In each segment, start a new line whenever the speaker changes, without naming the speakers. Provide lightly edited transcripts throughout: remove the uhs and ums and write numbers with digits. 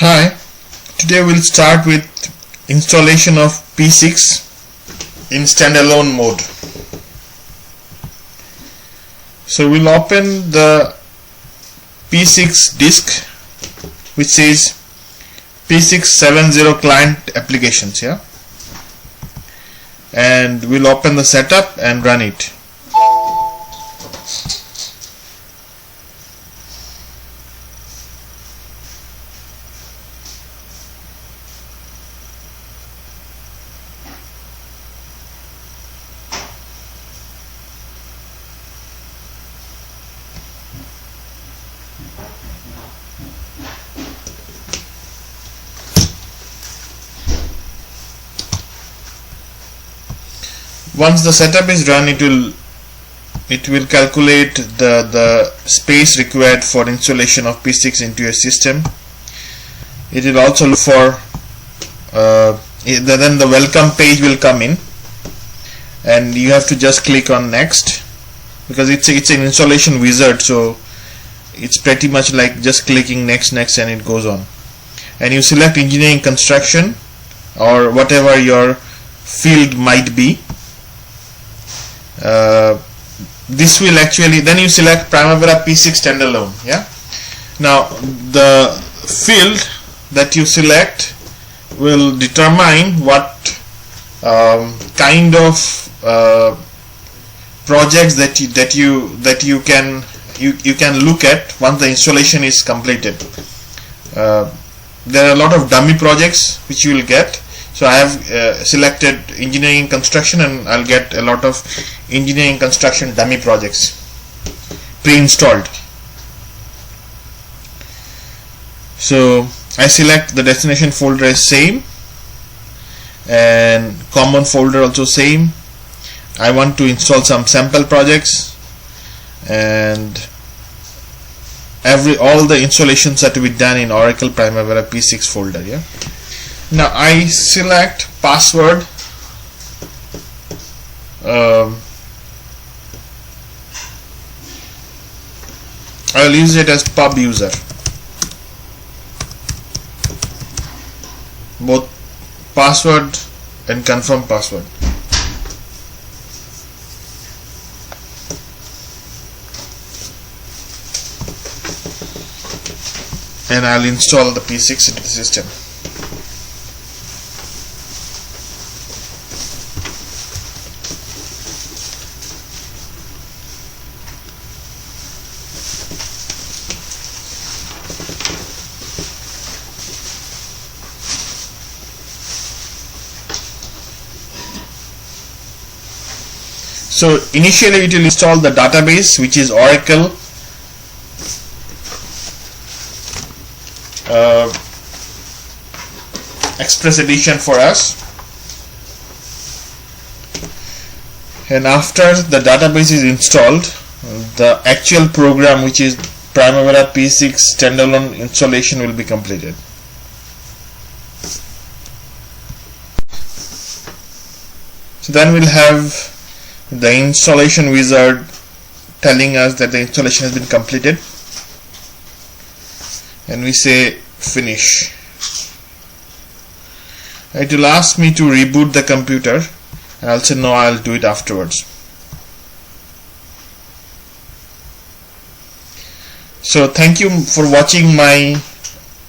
Hi, today we'll start with installation of P6 in standalone mode. So we'll open the P6 disk which says P670 client applications, and we'll open the setup and run it. Once the setup is run, it will calculate the space required for installation of P6 into your system. It will also look for then the welcome page will come in, and you have to just click on next, because it's an installation wizard, so it's pretty much like just clicking next and it goes on. And you select engineering construction or whatever your field might be. This will actually, then you select Primavera P6 standalone. Now the field that you select will determine what kind of projects that you can look at once the installation is completed. There are a lot of dummy projects which you will get. So I have selected engineering construction, and I'll get a lot of engineering construction dummy projects pre-installed. So I select the destination folder as same, and common folder also same. I want to install some sample projects, and all the installations are to be done in Oracle Primavera P6 folder. Now I select password. I will use it as pub user, both password and confirm password. And I'll install the P6 into the system. So initially it will install the database, which is Oracle Express Edition for us, and after the database is installed, the actual program, which is Primavera P6 standalone installation, will be completed. So then we'll have the installation wizard telling us that the installation has been completed, and we say finish. It will ask me to reboot the computer, and I'll say no, I'll do it afterwards. So thank you for watching my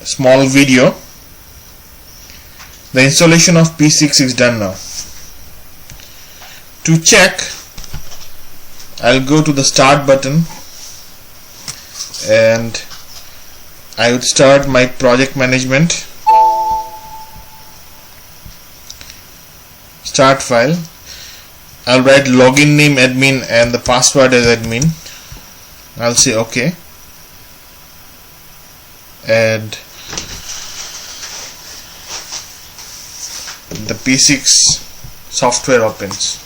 small video. The installation of P6 is done now. To check, I'll go to the start button, and I would start my project management, start file. I'll write login name admin and the password as admin. I'll say OK, and the P6 software opens.